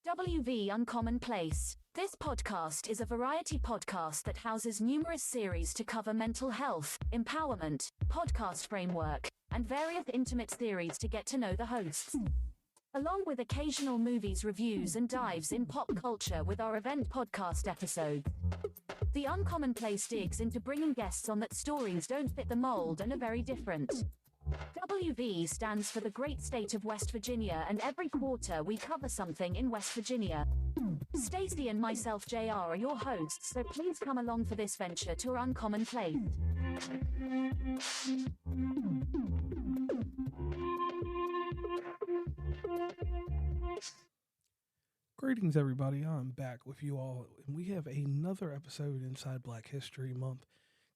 WV Uncommon Place. This podcast is a variety podcast that houses numerous series to cover mental health, empowerment, podcast framework, and various intimate theories to get to know the hosts. Along with occasional movies reviews and dives in pop culture with our event podcast episodes. The Uncommon Place digs into bringing guests on that stories don't fit the mold and are very different. WV stands for the great state of West Virginia, and every quarter we cover something in West Virginia. Stacey and myself, JR, are your hosts, so please come along for this venture to our Uncommon Place. Greetings, everybody. I'm back with you all, and we have another episode inside Black History Month.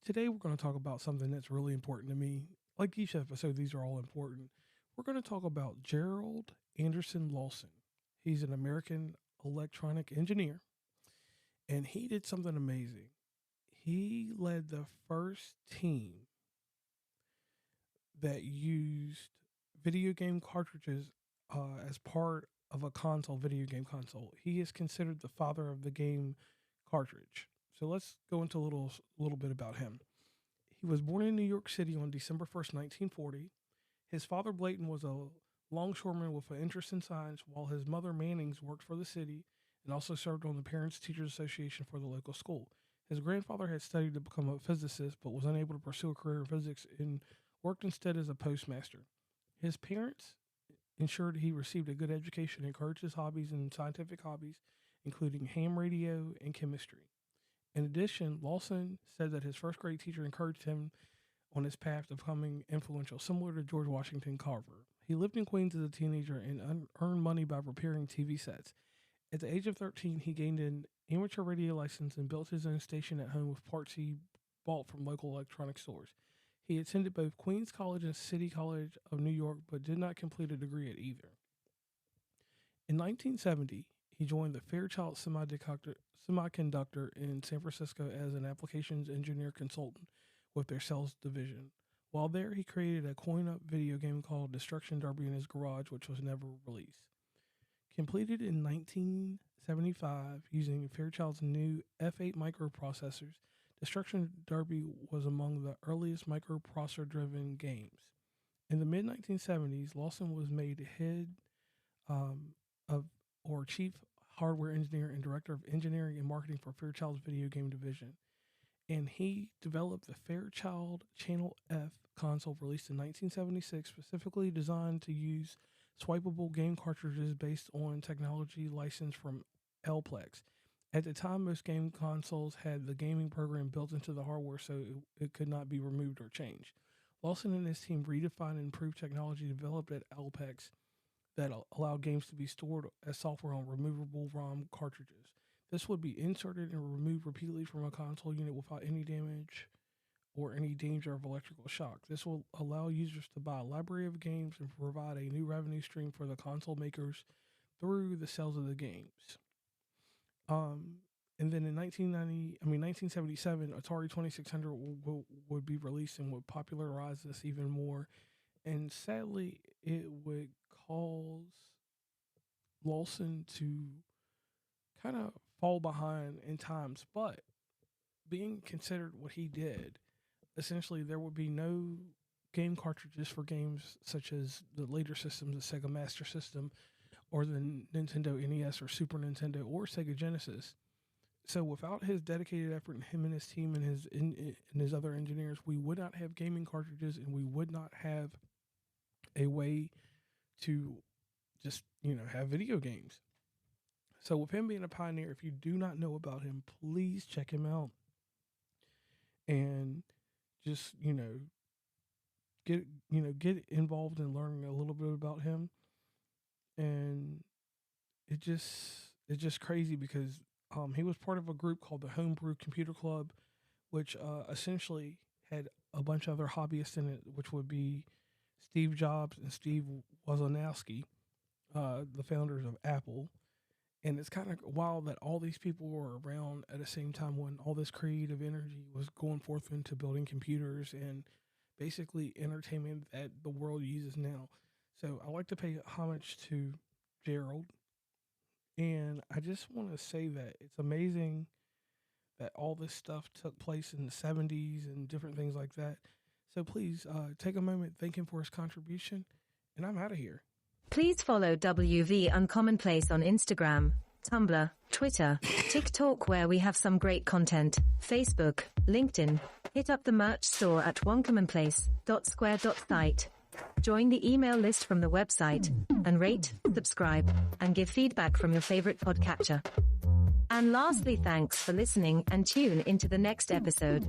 Today, we're going to talk about something that's really important to me. Like each episode, these are all important. We're going to talk about Gerald Anderson Lawson. He's an American electronic engineer, and he did something amazing. He led the first team that used video game cartridges as part of a video game console. He is considered the father of the game cartridge. So let's go into a little bit about him. He was born in New York City on December 1st, 1940. His father, Blayton, was a longshoreman with an interest in science, while his mother, Mannings, worked for the city and also served on the Parents Teachers Association for the local school. His grandfather had studied to become a physicist, but was unable to pursue a career in physics and worked instead as a postmaster. His parents ensured he received a good education and encouraged his hobbies and scientific hobbies, including ham radio and chemistry. In addition, Lawson said that his first grade teacher encouraged him on his path to becoming influential, similar to George Washington Carver. He lived in Queens as a teenager and earned money by repairing TV sets. At the age of 13, he gained an amateur radio license and built his own station at home with parts he bought from local electronic stores. He attended both Queens College and City College of New York, but did not complete a degree at either. In 1970, he joined the Fairchild Semiconductor in San Francisco as an applications engineer consultant with their sales division. While there, he created a coin-up video game called Destruction Derby in his garage, which was never released. Completed in 1975 using Fairchild's new F8 microprocessors, Destruction Derby was among the earliest microprocessor-driven games. In the mid-1970s, Lawson was made head chief hardware engineer and director of engineering and marketing for Fairchild's video game division. And he developed the Fairchild Channel Fconsole, released in 1976, specifically designed to use swappable game cartridges based on technology licensed from Elplex. At the time, most game consoles had the gaming program built into the hardware, so it could not be removed or changed. Lawson and his team redefined and improved technology developed at Elplex that allowed games to be stored as software on removable ROM cartridges. This would be inserted and removed repeatedly from a console unit without any damage or any danger of electrical shock. This will allow users to buy a library of games and provide a new revenue stream for the console makers through the sales of the games. And then in 1977, Atari 2600 would be released and would popularize this even more. And sadly, it would cause Lawson to kind of fall behind in times. But being considered what he did, essentially there would be no game cartridges for games such as the later systems, the Sega Master System, or the Nintendo NES or Super Nintendo or Sega Genesis. So without his dedicated effort and him and his team and his other engineers, we would not have gaming cartridges, and we would not have a way to just, have video games. So with him being a pioneer, if you do not know about him, please check him out and just, get involved in learning a little bit about him. And it's just crazy because he was part of a group called the Homebrew Computer Club, which essentially had a bunch of other hobbyists in it, which would be Steve Jobs and Steve Wozniacki, the founders of Apple. And it's kind of wild that all these people were around at the same time when all this creative energy was going forth into building computers and basically entertainment that the world uses now. So I like to pay homage to Gerald And I just want to say that it's amazing that all this stuff took place in the 70s and different things like that. So please take a moment, thank him for his contribution, and I'm out of here. Please follow WV Uncommonplace on Instagram, Tumblr, Twitter, TikTok, where we have some great content, Facebook, LinkedIn. Hit up the merch store at oncommonplace.square.site. Join the email list from the website, and rate, subscribe, and give feedback from your favorite podcatcher. And lastly, thanks for listening, and tune into the next episode.